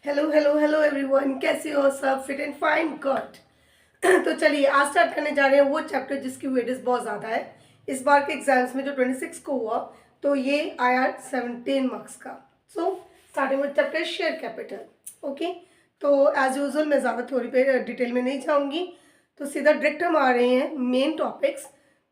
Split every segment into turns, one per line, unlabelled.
Hello hello hello everyone, कैसे हो सब? Fit and fine, God. तो चलिए आज स्टार्ट करने जा रहे हैं वो चैप्टर जिसकी वेटेज बहुत ज़्यादा है इस बार के एग्जाम्स में, जो 26 को हुआ। तो ये आया 17 मार्क्स का। So starting with chapter share capital. Okay, तो एज यूजुअल मैं ज़्यादा थ्योरी पे डिटेल में नहीं जाऊँगी, तो सीधा डायरेक्ट हम आ रहे हैं मेन टॉपिक्स।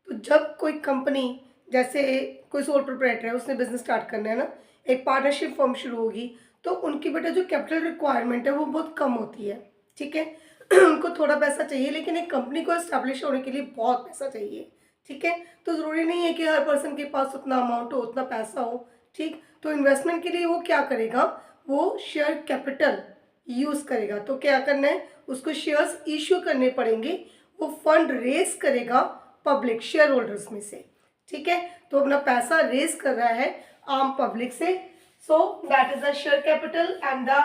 तो जब कोई कंपनी, जैसे कोई सोल प्रोप्राइटर है, उसने बिजनेस स्टार्ट करना है ना, एक पार्टनरशिप फॉर्म शुरू होगी, तो उनकी बेटा जो कैपिटल रिक्वायरमेंट है वो बहुत कम होती है। ठीक है। उनको थोड़ा पैसा चाहिए, लेकिन एक कंपनी को एस्टैब्लिश होने के लिए बहुत पैसा चाहिए। ठीक है। तो ज़रूरी नहीं है कि हर पर्सन के पास उतना अमाउंट हो, उतना पैसा हो। ठीक। तो इन्वेस्टमेंट के लिए वो क्या करेगा, वो शेयर कैपिटल यूज़ करेगा। तो क्या करना है, उसको शेयर्स इश्यू करने पड़ेंगे। वो फंड रेज करेगा पब्लिक शेयर होल्डर्स में से। ठीक है। तो अपना पैसा रेज कर रहा है आम पब्लिक से। So that is the share capital, and the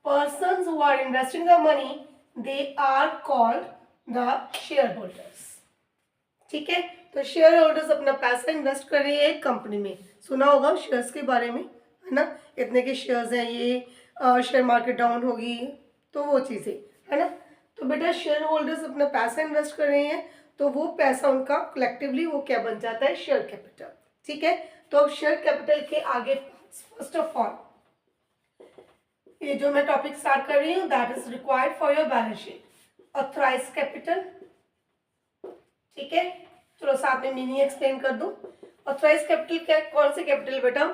persons who are investing the money, they are called the shareholders. ठीक है। तो शेयर होल्डर्स अपना पैसा इन्वेस्ट कर रहे हैं एक कंपनी में। सुना होगा शेयर्स के बारे में, है ना, इतने के शेयर्स हैं, ये शेयर मार्केट डाउन होगी, तो वो चीज़ें, है ना। तो बेटा शेयर होल्डर्स अपना पैसा इन्वेस्ट कर रहे हैं, तो वो पैसा उनका कलेक्टिवली वो क्या बन जाता है, शेयर कैपिटल। ठीक है। तो अब शेयर कैपिटल के आगे फर्स्ट ऑफ ऑल ये जो मैं टॉपिक स्टार्ट कर रही हूँ, that is required for your balance sheet, authorise capital. ठीक है। चलो साथ में मीनिंग एक्सप्लेन कर दूं। ऑथराइज कैपिटल क्या, कौन से कैपिटल बेटा,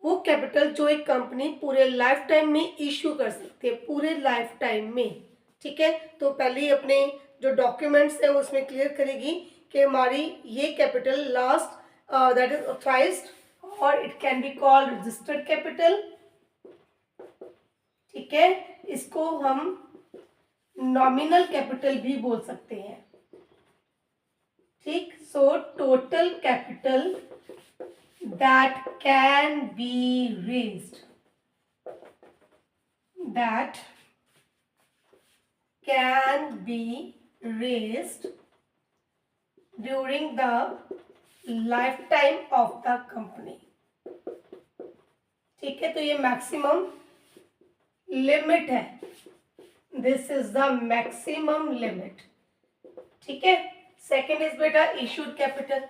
वो कैपिटल जो एक कंपनी पूरे लाइफ टाइम में इश्यू कर सकती है, पूरे लाइफ टाइम में। ठीक है। तो पहले ही अपने जो डॉक्यूमेंट्स है उसमें क्लियर करेगी कि हमारी ये capital last that is authorized, और it can be called registered capital. ठीक है। इसको हम नॉमिनल कैपिटल भी बोल सकते हैं। ठीक। So total capital that can be raised, that can be raised during the lifetime of the company. ठीक है। तो ये मैक्सिमम लिमिट है, this is the maximum limit. ठीक है। सेकेंड इज बेटा इशूड कैपिटल।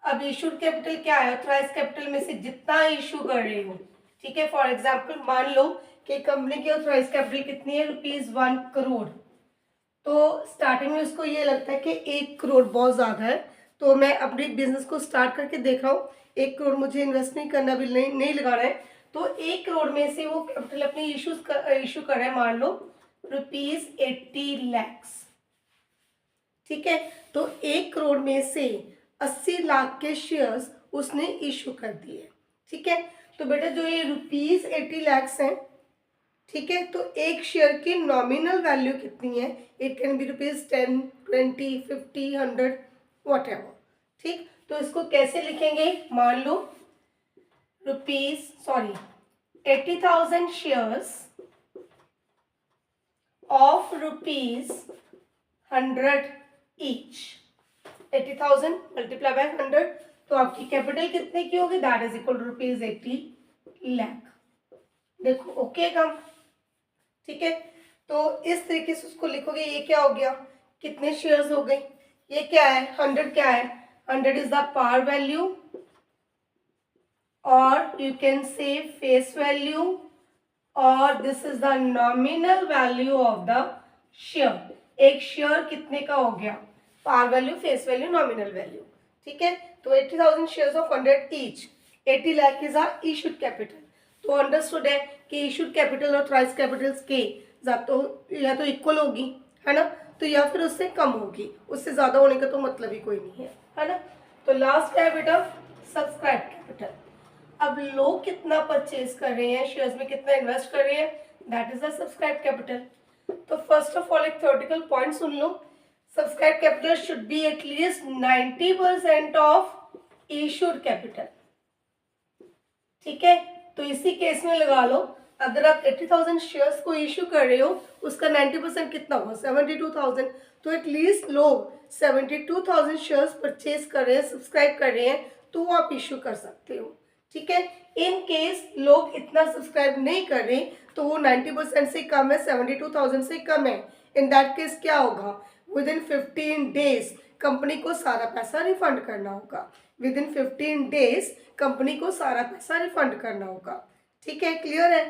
अब इशूड कैपिटल क्या है, ऑथराइज कैपिटल में से जितना इशू कर रही हूँ। ठीक है। फॉर एग्जाम्पल मान लो कि कंपनी की ऑथराइज कैपिटल कितनी है, ₹1 करोड़। तो स्टार्टिंग में उसको ये लगता है कि 1 करोड़ बहुत ज़्यादा है, तो मैं अपने बिजनेस को स्टार्ट करके देख रहा हूँ, 1 करोड़ मुझे इन्वेस्ट नहीं करना, भी नहीं लगाना है। तो 1 करोड़ में से वो कैपिटल अपनी इशू कर रहा है, मान लो ₹80 लाख। ठीक है। तो 1 करोड़ में से 80 लाख के शेयर्स उसने इशू कर दिए। ठीक है। तो बेटा जो ये ₹80 लाख हैं, ठीक है, तो एक शेयर की नॉमिनल वैल्यू कितनी है, it can be ₹10, 20, 50, 100 whatever. ठीक। तो इसको कैसे लिखेंगे, मान लो 80,000 shares of ₹100 each. 80,000 multiply by 100, तो आपकी कैपिटल कितने की होगी, that is equal to ₹80 lakh. देखो ओके कम। ठीक है। तो इस तरीके से उसको लिखोगे, ये क्या हो गया, कितने शेयर्स हो गए, ये क्या है, 100 क्या है, 100 इज द पार वैल्यू, और you can say face value, और this is the nominal value of the share. एक शेयर कितने का हो गया, par value, face value, nominal value. ठीक है। तो 80,000 shares of 100 each, 80 lakh is are issued capital. तो अंडरस्टूड है कि इशूड कैपिटल और ऑथराइज कैपिटल्स के या तो इक्वल होगी, है ना, तो या फिर उससे कम होगी, उससे ज़्यादा होने का तो मतलब ही कोई नहीं है ना। तो लास्ट क्या है बेटा, सब्सक्राइब कैपिटल। अब लोग कितना परचेज कर रहे हैं, शेयर्स में कितना इन्वेस्ट कर रहे हैं, that is the subscribe capital. तो फर्स्ट ऑफ ऑल एक theoretical point soon low, subscribe capital should be at least 90% of issued capital. ठीक है। तो इसी केस में लगा लो, अगर आप 80,000 शेयर्स को इशू कर रहे हो, उसका 90% कितना हुआ, 72,000। तो एटलीस्ट लोग 72,000 शेयर्स परचेज कर रहे हैं, सब्सक्राइब कर रहे हैं, तो आप इशू कर सकते हो। ठीक है। इन केस लोग इतना सब्सक्राइब नहीं कर रहे तो वो 90% से कम है, 72,000 से कम है, इन दैट केस क्या होगा, विद इन 15 डेज कंपनी को सारा पैसा रिफंड करना होगा। विद इन 15 डेज कंपनी को सारा पैसा रिफंड करना होगा। ठीक है, क्लियर है।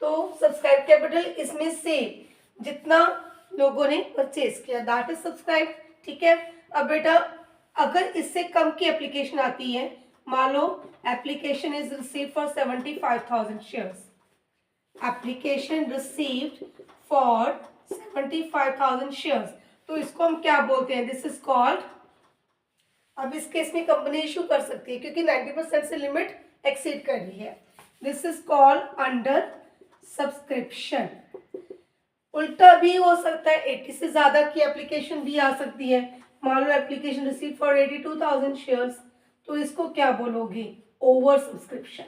तो सब्सक्राइब कैपिटल इसमें से जितना लोगों ने परचेज किया दैट इज सब्सक्राइब। ठीक है। अब बेटा अगर इससे कम की एप्लीकेशन आती है, मान लो application is receive for 75,000 shares, application received for 75,000 shares, तो इसको हम क्या बोलते हैं, दिस इज कॉल्ड, अब इस केस में कंपनी इशू कर सकती है क्योंकि 90% से लिमिट एक्सीड कर रही है, this is called under subscription. उल्टा भी हो सकता है, 80 से ज्यादा की एप्लीकेशन भी आ सकती है, मान लो एप्लीकेशन रिसीव फॉर 82,000 शेयर्स, तो इसको क्या बोलोगे, ओवर सब्सक्रिप्शन।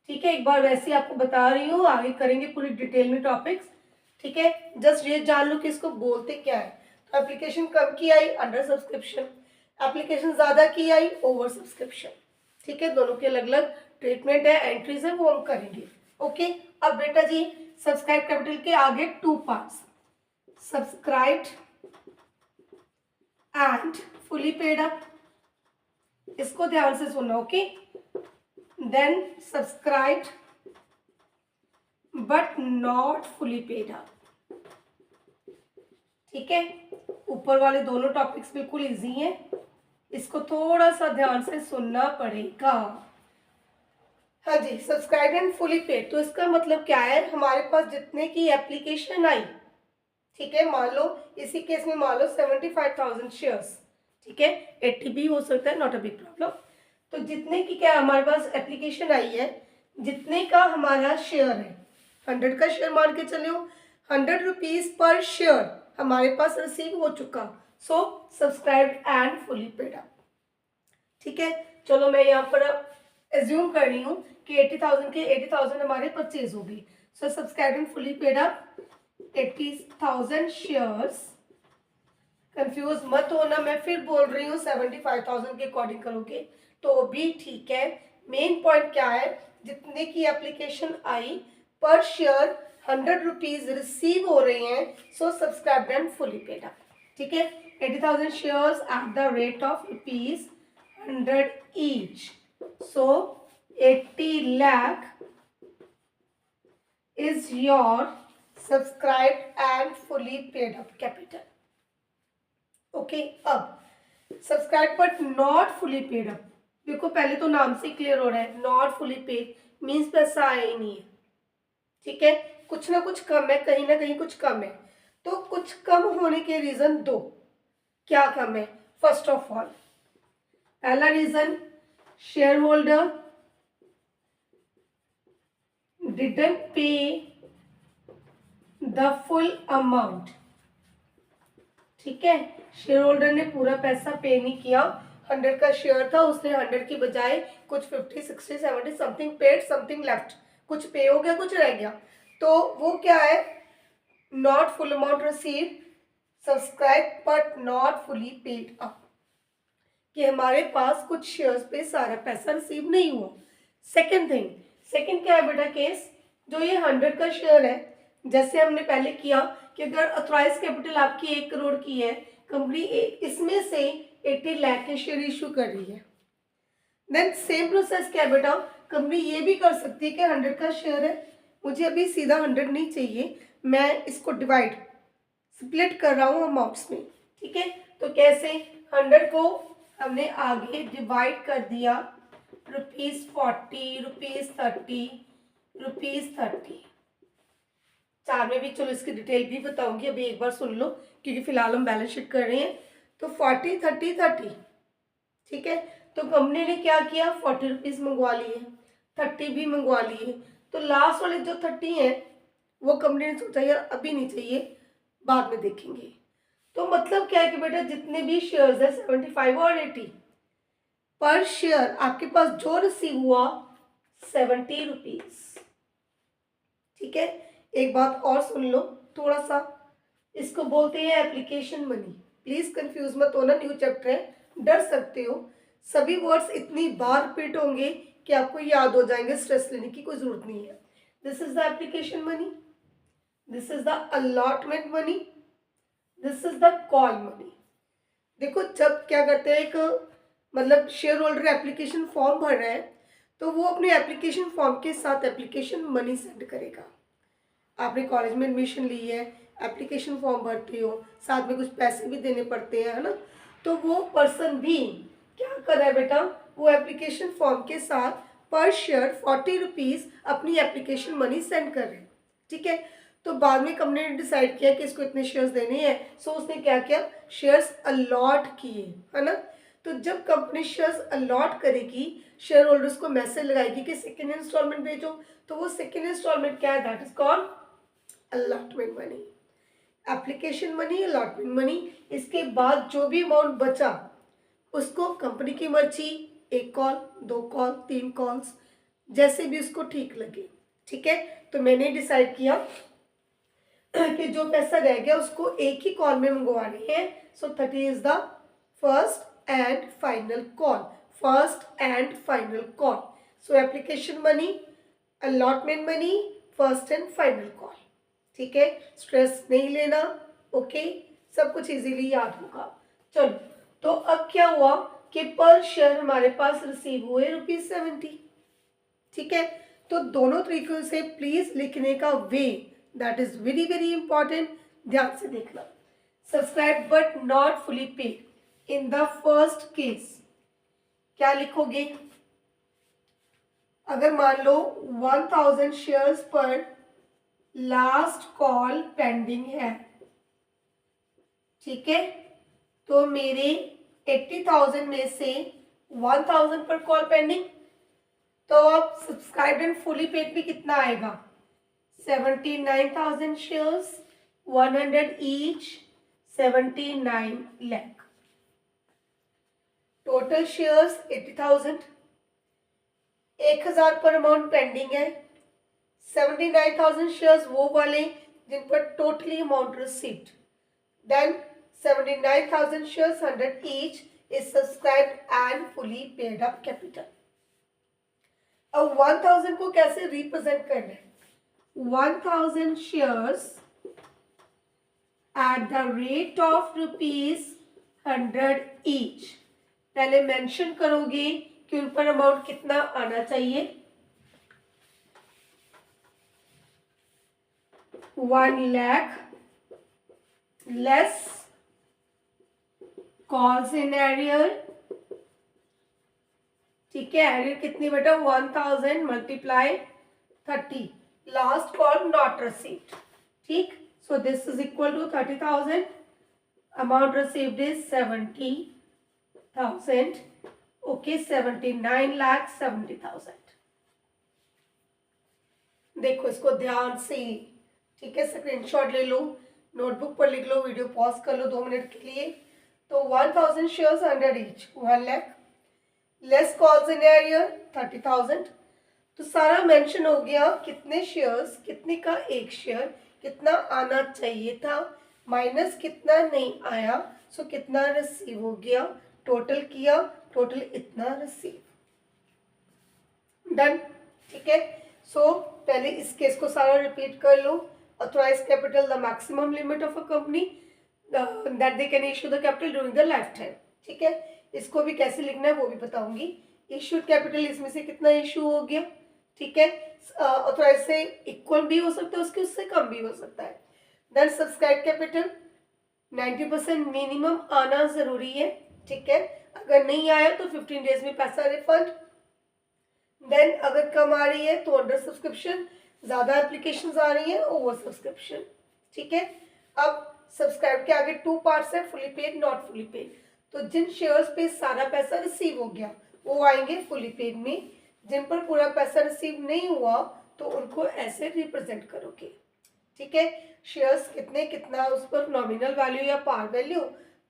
ठीक है, एक बार वैसे आपको बता रही हूँ, आगे करेंगे पूरी डिटेल में टॉपिक्स। ठीक है, जस्ट ये जान लो कि इसको बोलते क्या है। तो एप्लीकेशन कम की आई अंडर सब्सक्रिप्शन, एप्लीकेशन ज्यादा की आई ओवर सब्सक्रिप्शन। ठीक है, दोनों के अलग अलग ट्रीटमेंट है, एंट्रीज है, वो हम करेंगे। ओके, अब बेटा जी सब्सक्राइब कैपिटल के आगे 2 parts, subscribed and fully paid up, इसको ध्यान से सुनना। Okay, then subscribed but not fully paid up. ठीक है, ऊपर वाले दोनों टॉपिक्स बिल्कुल इजी हैं, इसको थोड़ा सा ध्यान से सुनना पड़ेगा। हाँ जी, सब्सक्राइब एंड फुली पेड, तो इसका मतलब क्या है, हमारे पास जितने की एप्लीकेशन आई, ठीक है, मान लो इसी केस में मान लो 75,000 शेयर्स, ठीक है, 80 भी हो सकता है, नॉट अ बिग प्रॉब्लम। तो जितने की क्या हमारे पास एप्लीकेशन आई है, जितने का हमारा शेयर है, 100 का शेयर मान के चले, 100 रुपीज पर शेयर हमारे पास रिसीव हो चुका, so subscribe and fully paid up. ठीक है, चलो मैं यहाँ पर एज्यूम कर रही हूँ कि 80,000 के 80,000 हमारे परचेज होगी, so subscribe and fully paid up 80,000 shares. Confuse मत होना, मैं फिर बोल रही हूँ 75,000 के अकॉर्डिंग करोगे तो भी ठीक है। मेन पॉइंट क्या है, जितने की एप्लीकेशन आई पर शेयर 100 रुपीज रिसीव हो रहे हैं, so subscribe and fully paid up. ठीक है, 80,000 shares at the rate of ₹100 each, so 80 lakh is your subscribed and fully paid up capital. Okay, अब subscribe but not fully paid up, देखो पहले तो नाम से क्लियर हो रहा है, नॉट फुली पेड मीन्स पैसा आया ही नहीं है। ठीक है, कुछ ना कुछ कम है, कहीं ना कहीं कुछ कम है, तो कुछ कम होने के रीजन दो, क्या कम है, फर्स्ट ऑफ ऑल पहला रीजन, शेयर होल्डर डिडंट पे द फुल अमाउंट। ठीक है, शेयर होल्डर ने पूरा पैसा पे नहीं किया, 100 का शेयर था, उसने 100 की बजाय कुछ 50, 60, 70 समथिंग पेड, समथिंग लेफ्ट, कुछ पे हो गया, कुछ रह गया, तो वो क्या है, not full amount receive, subscribe but not fully paid up, कि हमारे पास कुछ शेयर्स पे सारा पैसा रिसीव नहीं हुआ। सेकेंड थिंग, सेकेंड क्या है बेटा केस, जो ये 100 का शेयर है, जैसे हमने पहले किया कि अगर अथॉराइज कैपिटल आपकी 1 करोड़ की है, कंपनी इसमें से 80 लाख के शेयर इशू कर रही है, देन सेम प्रोसेस क्या है बेटा, कंपनी ये भी कर सकती है कि 100 का शेयर है, मुझे अभी सीधा 100 नहीं चाहिए, मैं इसको डिवाइड स्प्लिट कर रहा हूँ अमाउंट्स में। ठीक है, तो कैसे, 100 को हमने आगे डिवाइड कर दिया, ₹40, ₹30, ₹30, चार में भी, चलो इसकी डिटेल भी बताऊंगी, अभी एक बार सुन लो क्योंकि फिलहाल हम बैलेंस शीट कर रहे हैं। तो 40, 30, 30, ठीक है, तो कंपनी ने क्या किया, 40 रुपीज मंगवा लिए, 30 भी मंगवा लिए, तो लास्ट वाले जो 30 है वो कंपनी ने सोचा यार अभी नहीं चाहिए, बाद में देखेंगे। तो मतलब क्या है कि बेटा जितने भी शेयर्स है 75 और 80 पर शेयर आपके पास जो रिसीव हुआ 70 रुपीज। ठीक है, एक बात और सुन लो थोड़ा सा, इसको बोलते हैं एप्लीकेशन मनी, प्लीज कंफ्यूज मत होना, न्यू चैप्टर है, डर सकते हो, सभी वर्ड्स इतनी बार रिपीट होंगे कि आपको याद हो जाएंगे, स्ट्रेस लेने की कोई ज़रूरत नहीं है। This is the application money, this is the allotment money, this is the call money. देखो जब क्या करते हैं, एक मतलब शेयर होल्डर एप्लीकेशन फॉर्म भर रहा है तो वो अपने एप्लीकेशन फॉर्म के साथ एप्लीकेशन मनी सेंड करेगा। आपने कॉलेज में एडमिशन ली है, एप्लीकेशन फॉर्म भरते हो, साथ में कुछ पैसे भी देने पड़ते हैं, है ना। तो वो पर्सन भी क्या कर रहा है बेटा, वो एप्लीकेशन फॉर्म के साथ पर शेयर 40 रुपीज़ अपनी एप्लीकेशन मनी सेंड कर रहे हैं, ठीक है। तो बाद में कंपनी ने डिसाइड किया कि इसको इतने शेयर्स देने हैं, सो उसने क्या किया, शेयर्स अलॉट किए, है ना। तो जब कंपनी शेयर्स अलॉट करेगी, शेयर होल्डर्स को मैसेज लगाएगी कि सेकेंड इंस्टॉलमेंट भेजो, तो वो सेकेंड इंस्टॉलमेंट क्या है, that is called allotment money. Application money, allotment money. इसके बाद जो भी अमाउंट बचा उसको कंपनी की मर्जी, एक कॉल, 2 कॉल, 3 कॉल्स, जैसे भी उसको ठीक लगे, ठीक है। तो मैंने डिसाइड किया कि जो पैसा रह गया उसको एक ही कॉल में मंगवाने हैं। सो 30 is the first and final call, first and final call. So application money, allotment money, first and final call, ठीक है। स्ट्रेस नहीं लेना, ओके, सब कुछ इजीली याद होगा। चलो, तो अब क्या हुआ कि पर शेयर हमारे पास रिसीव हुए ₹70, ठीक है। तो दोनों तरीकों से प्लीज लिखने का way, that is very very important, ध्यान से देखना। Subscribe but not fully paid. In the first case क्या लिखोगे, अगर मान लो 1000 शेयर्स पर लास्ट कॉल पेंडिंग है, ठीक है, तो मेरे 80,000 में से 1000 पर कॉल पेंडिंग, तो अब सब्सक्राइब एंड फुली पेड भी कितना आएगा, 79,000 shares, 100 each, 79 lakh. Total shares 80,000, 1000 पर अमाउंट पेंडिंग है, 79,000 शेयर्स वो वाले जिन पर totally amount received, then 79,000 shares, 100 each, is subscribed and fully paid up capital. अब 1000 को कैसे रिप्रेजेंट करना है, 1000 shares at the rate of ₹100 each। पहले मेंशन करोगे कि ऊपर अमाउंट कितना आना चाहिए, 1 lakh less calls in arrear, ठीक है। एरियर कितनी बेटा, 1000 multiply 30, last call not received, ठीक। So this is equal to 30,000, amount received is 70,000, okay, 79,70,000। देखो इसको ध्यान से, ठीक है, स्क्रीनशॉट ले लो, नोटबुक पर लिख लो, वीडियो पॉज कर लो 2 मिनट के लिए। तो 1000 shares 100 each, 1 lakh, less calls in arrear 30,000। तो सारा मेंशन हो गया कितने शेयर्स, कितने का एक शेयर, कितना आना चाहिए था, माइनस कितना नहीं आया, सो कितना रिसीव हो गया, टोटल किया, टोटल इतना रिसीव, डन, ठीक है। सो पहले इस केस को सारा रिपीट कर लो। Authorize capital, the maximum limit of a company that they can issue the capital during the lifetime, ठीक है। इसको भी कैसे लिखना है वो भी बताऊंगी। इश्यूड कैपिटल इसमें से कितना इशू हो गया, ठीक है, ऑथराइज से इक्वल भी हो सकता है, उसके उससे कम भी हो सकता है। देन सब्सक्राइब कैपिटल 90% मिनिमम आना जरूरी है, ठीक है, अगर नहीं आया तो 15 डेज में पैसा रिफंड। देन अगर कम आ रही है तो अंडर सब्सक्रिप्शन, ज्यादा एप्लीकेशन आ रही है ओवर सब्सक्रिप्शन, ठीक है। अब सब्सक्राइब के आगे 2 पार्ट्स है, fully paid, not fully paid. तो जिन शेयर्स पे सारा पैसा रिसीव हो गया वो आएंगे फुली पेड में, जिन पर पूरा पैसा रिसीव नहीं हुआ तो उनको ऐसे रिप्रेजेंट करोगे, ठीक है। शेयर्स कितने, कितना उस पर नॉमिनल वैल्यू या पार वैल्यू,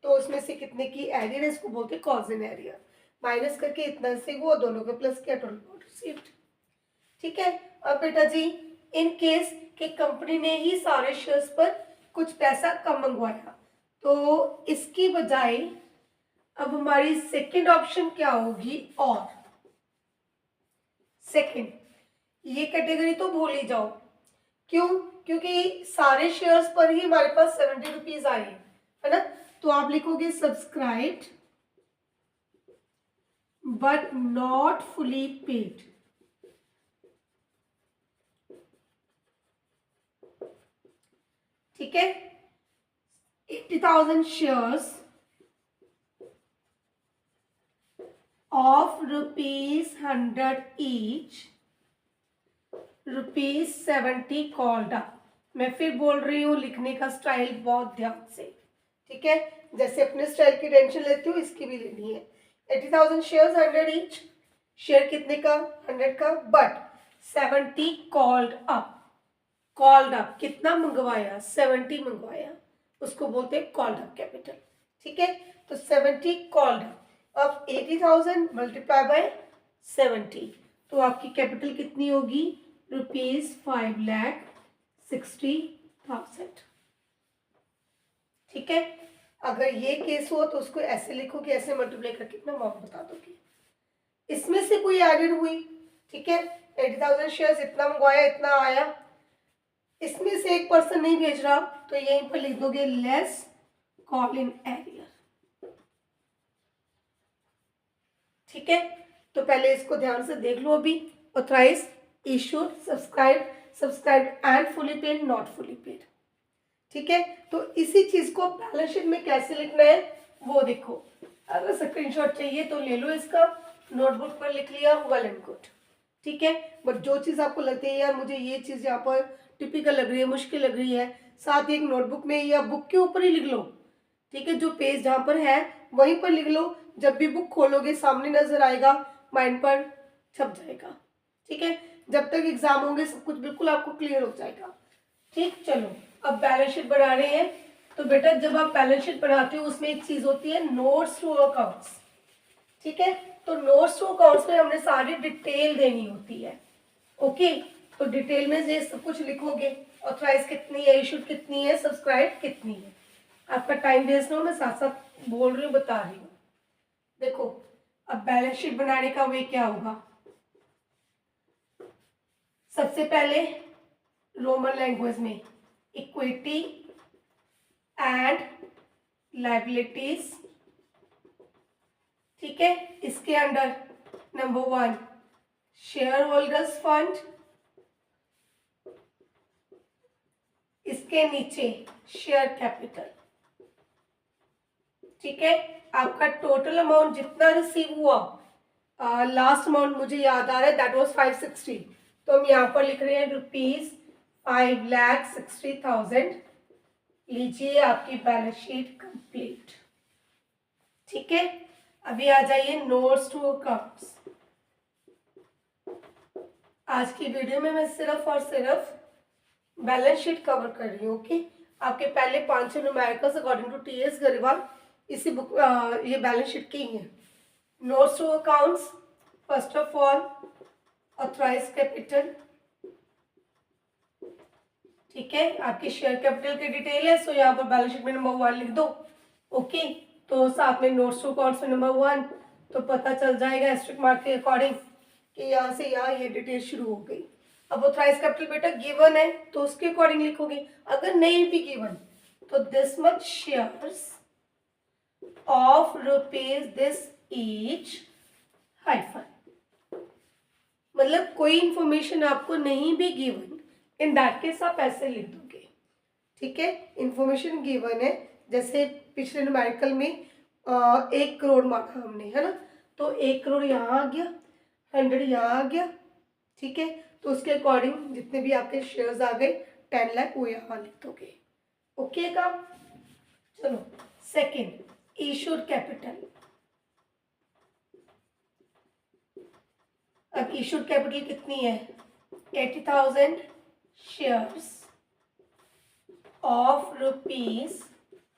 तो उसमें से कितने की एरियर, इसको बोलते हैं कॉज इन एरियर, माइनस करके इतना से वो दोनों को प्लस किया, टोटल अमाउंट रिसीव्ड, ठीक है। अब बेटा जी इन केस कि कंपनी ने ही सारे शेयर्स पर कुछ पैसा कम मंगवाया, तो इसकी बजाय अब हमारी सेकंड ऑप्शन क्या होगी, और सेकंड, ये कैटेगरी तो भूल ही जाओ। क्यों? क्योंकि सारे शेयर्स पर ही हमारे पास 70 रुपीज आए है ना। तो आप लिखोगे subscribed but not fully paid. ठीक है, 80,000 shares of ₹100 each, ₹70 called up. मैं फिर बोल रही हूँ, लिखने का स्टाइल बहुत ध्यान से, ठीक है। जैसे अपने स्टाइल की टेंशन लेती हूँ, इसकी भी लेनी है। 80,000 शेयर्स 100 ईच, शेयर कितने का? 100 का, but 70 called up. Called up कितना मंगवाया? 70 मंगवाया, उसको बोलते हैं कॉल्ड अप कैपिटल। ठीक है, तो 70 कॉल्ड अप। अब 80,000 मल्टीप्लाई बाय 70, तो आपकी कैपिटल कितनी होगी? ₹5,60,000। ठीक है, अगर ये केस हो तो उसको ऐसे लिखोगे, ऐसे मल्टीप्लाई करके कितना अमाउंट बता दोगे। इसमें से कोई एडेड हुई, ठीक है, 80,000 शेयर्स इतना मंगवाया, इतना आया, इसमें से एक पर्सन नहीं भेज रहा, तो यहीं पर लिख दोगे लेस कॉल इन एरियर। ठीक है, तो पहले इसको ध्यान से देख लो। अभी authorise, issued, subscribe and fully paid, not fully paid. ठीक है, तो इसी चीज को बैलेंस शीट में कैसे लिखना है वो देखो। अगर स्क्रीनशॉट चाहिए तो ले लो, इसका नोटबुक पर लिख लिया, वेल एंड गुड। ठीक है, बट जो चीज आपको लगती है यार मुझे ये चीज यहाँ पर टिपिकल लग रही है, मुश्किल लग रही है, साथ ही एक नोटबुक में या बुक के ऊपर ही लिख लो। ठीक है, जो पेज जहाँ पर है वहीं पर लिख लो, जब भी बुक खोलोगे सामने नजर आएगा, माइंड पर छप जाएगा। ठीक है, जब तक एग्जाम होंगे सब कुछ बिल्कुल आपको क्लियर हो जाएगा। ठीक, चलो अब बैलेंस शीट बना रहे हैं। तो बेटा जब आप बैलेंस शीट बनाते हो उसमें एक चीज होती है नोट्स टू अकाउंट्स। ठीक है, तो नोट्स टू अकाउंट्स में हमने सारी डिटेल देनी होती है। ओके, तो डिटेल में ये सब कुछ लिखोगे, ऑथराइज कितनी है, इशूड कितनी है, सब्सक्राइब कितनी है। आपका टाइम वेस्ट ना हो, मैं साथ साथ बोल रही हूँ, बता रही हूँ। देखो अब बैलेंस शीट बनाने का वे क्या होगा। सबसे पहले रोमन लैंग्वेज में इक्विटी एंड लायबिलिटीज। ठीक है, इसके under number 1 share holders fund, इसके नीचे शेयर कैपिटल। ठीक है, आपका टोटल अमाउंट जितना रिसीव हुआ, लास्ट अमाउंट मुझे याद आ रहा है, दैट वाज 560, तो हम यहाँ पर लिख रहे हैं ₹5,60,000। लीजिए आपकी बैलेंस शीट कंप्लीट। ठीक है, अभी आ जाइए नोट्स टू अकाउंट्स। आज की वीडियो में मैं सिर्फ और सिर्फ बैलेंस शीट कवर कर रही हूँ। ओके, आपके पहले 5 numericals according to T S Grewal इसी बुक ये बैलेंस शीट की है। Notes to accounts, first of all authorise capital. ठीक है, आपकी शेयर कैपिटल की डिटेल है, सो यहाँ पर बैलेंस शीट में नंबर 1 लिख दो। ओके, तो साथ में नोट्स टू अकाउंट्स में नंबर 1, तो पता चल जाएगा एस्टेरिस्क मार्क के अकॉर्डिंग कि यहाँ से यहाँ ये डिटेल शुरू हो गई। अब ऑथराइज कैपिटल बेटा गिवन है तो उसके अकॉर्डिंग लिखोगे, अगर नहीं भी गिवन तो this much shares of rupees this each hyphen. मतलब कोई इंफॉर्मेशन आपको नहीं भी गिवन, इन दैट केस आप ऐसे लिख दोगे। ठीक है, इंफॉर्मेशन गिवन है, जैसे पिछले न्यूमेरिकल में 1 करोड़ मांगा हमने, है ना, तो 1 करोड़ यहाँ आ गया, 100 यहाँ आ गया। ठीक है, तो उसके अकॉर्डिंग जितने भी आपके शेयर्स आ गए 10 लाख वो यहाँ लिख दोगे। ओके का, चलो सेकंड इशूड कैपिटल। अब इशूड कैपिटल कितनी है? 80,000 शेयर्स ऑफ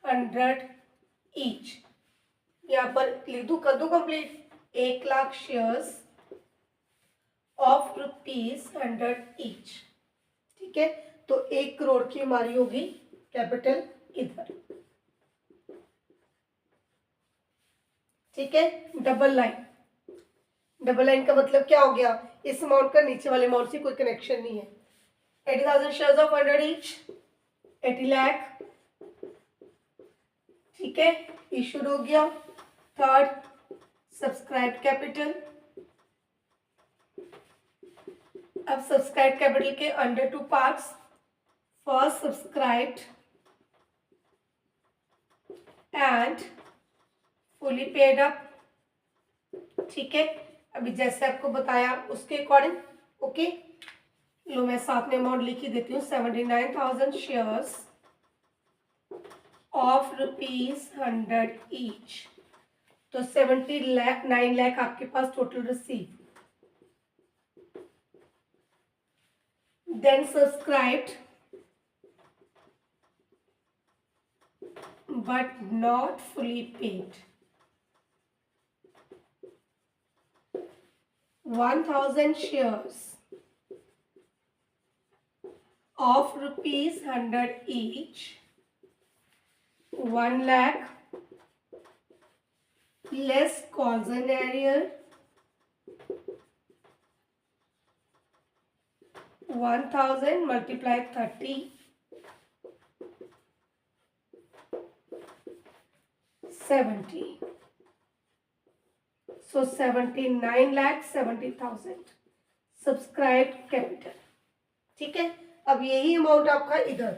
₹100 ईच। यहाँ पर लिख दू, कर दो complete, 1 lakh shares of ₹100 each. ठीक है, तो 1 करोड़ की हमारी होगी कैपिटल इधर। ठीक है, डबल लाइन, डबल लाइन का मतलब क्या हो गया, इस अमाउंट का नीचे वाले अमाउंट से कोई कनेक्शन नहीं है। 80,000 शेयर्स ऑफ 100 ईच, 80 लाख, ठीक है, इशूड हो गया। Third, subscribe capital. अब सब्सक्राइब कैपिटल के under 2 parts, first subscribed and fully paid up, ठीक है। अभी जैसे आपको बताया उसके अकॉर्डिंग, ओके। लो मैं साथ में अमाउंट लिख ही देती हूँ, 79,000 शेयर्स ऑफ ₹100 ईच, तो 9 लाख आपके पास total receive. Then subscribed but not fully paid, 1,000 shares of ₹100 each, 1 lakh less calls and area, 1,000 multiply 30, 70, so 79,70,000 subscribe capital, ठीक है। अब यही अमाउंट आपका इधर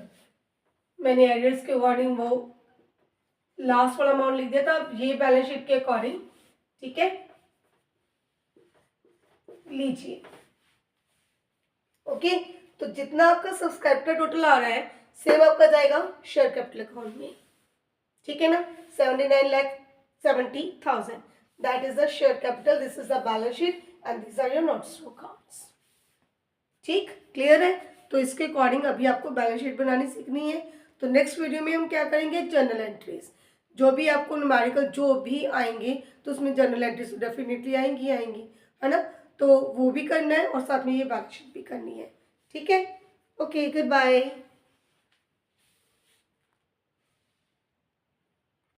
मैंने एरियर्स के अकॉर्डिंग वो लास्ट वाला अमाउंट लिख दिया था, अब ये बैलेंस शीट के अकॉर्डिंग, ठीक है, लीजिए। ओके, तो जितना आपका सब्सक्राइब का टोटल आ रहा है सेम आपका जाएगा शेयर कैपिटल अकाउंट में, ठीक है ना। 79,70,000 that is the share capital, this is the balance sheet and these are your notes to accounts, ठीक, क्लियर है। तो इसके अकॉर्डिंग अभी आपको बैलेंस शीट बनानी सीखनी है। तो नेक्स्ट वीडियो में हम क्या करेंगे, जर्नल एंट्रीज, जो भी आपको न्यूमेरिकल जो भी आएंगे तो उसमें जर्नल एंट्रीज डेफिनेटली आएंगी, है ना। तो वो भी करना है और साथ में ये बैलेंस शीट भी करनी है, ठीक है। Okay, good bye.